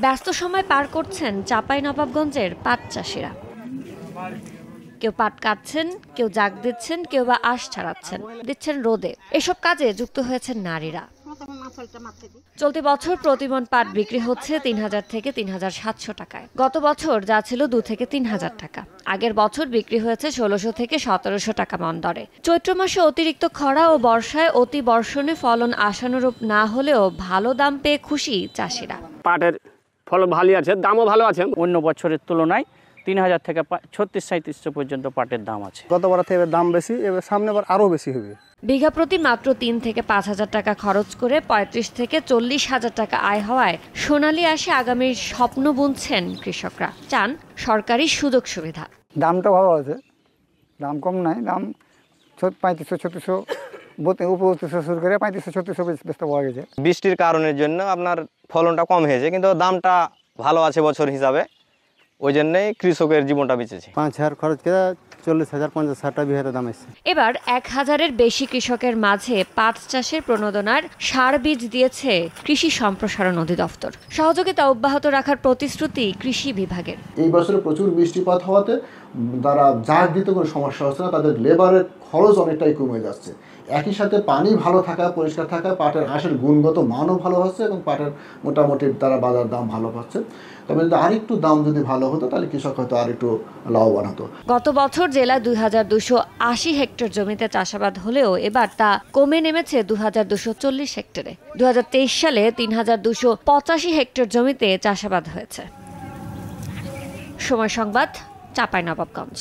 ব্যস্ত সময় পার করছেন চাঁপাইনবাবগঞ্জের পাট চাষিরা। কেউ পাট কাটছেন, কেউ জাগ দিচ্ছেন, কেউ বা আঁশ ছাড়াচ্ছেন, দিচ্ছেন রোদে। এসব কাজে যুক্ত হয়েছেন নারীরা। চলতি বছর প্রতিমণ পাট বিক্রি হচ্ছে ৩,০০০ থেকে ৩,৭০০ টাকায়। গত বছর যা ছিল ২ থেকে ৩,০০০ টাকা। আগের বছর বিক্রি হয়েছে ১৬০০ থেকে ১৭০০ টাকা মণ দরে। চৈত্র মাসে অতিরিক্ত খরা ও বর্ষায় অতি বর্ষণে ফলন আশানুরূপ না হলেও ভালো দাম পেয়ে খুশি চাষিরা। পাটের ফলন ভালোই আছে, দামও ভালো আছে। অন্য বছরের তুলনায় ৩,০০০ থেকে ৩৬-৩৭ পর্যন্ত পাটের দাম আছে। গতবার থেকে দাম বেশি, এবার সামনে আবার আরও বেশি হবে। বিঘা প্রতি মাত্র ৩ থেকে ৫,০০০ টাকা খরচ করে ৩৫ থেকে ৪০,০০০ টাকা আয় হওয়ায় সোনালী আশে আগামীর স্বপ্ন বুনছেন কৃষকরা। চান সরকারি সুযোগ সুবিধা। দামটা ভালো আছে, দাম কম নাই, দাম ৩৫০০-৩৬০০ উপর শুরু করে ৩৫০০-৩৬০০ বেচতে পাওয়া গেছে। বৃষ্টির কারণের জন্য আপনার ফলনটা কম হয়েছে, কিন্তু দামটা ভালো আছে বছর হিসাবে, ওই জন্যই কৃষকের জীবনটা বেঁচেছে। ৫,০০০ খরচ করে ৪০,০০০ ৫০,০০০ বিঘাতে দাম এসেছে। এবার ১,০০০-এর বেশি কৃষকের মাঝে পাট চাষের প্রণোদনার সার বীজ দিয়েছে কৃষি সম্প্রসারণ অধিদপ্তর। সহযোগিতা অব্যাহত রাখার প্রতিশ্রুতি কৃষি বিভাগের। এই বছরে প্রচুর বৃষ্টিপাত হওয়াতে তারা জাগ দিতে কোনো সমস্যা হচ্ছে না, তাদের লেবারের খরচ অনেকটাই কমে যাচ্ছে। একই সাথে পানি ভালো থাকা, পরিষ্কার থাকা, পাটের আঁশের গুণগত মানও ভালো হচ্ছে এবং পাটের মোটামুটি তারা বাজার দাম ভালো পাচ্ছে। তবে যদি আরেকটু দাম যদি ভালো হতো তাহলে কৃষক হয়তো আরেকটু লাভবান হতো। গত বছর জেলায় ২,২৮০ হেক্টর জমিতে চাষাবাদ হলেও এবার তা কমে নেমেছে ২,২৪০ হেক্টরে। ২০২৩ সালে ৩,২৮৫ হেক্টর জমিতে চাষাবাদ হয়েছে। সময় সংবাদ, চাঁপাইনবাবগঞ্জ।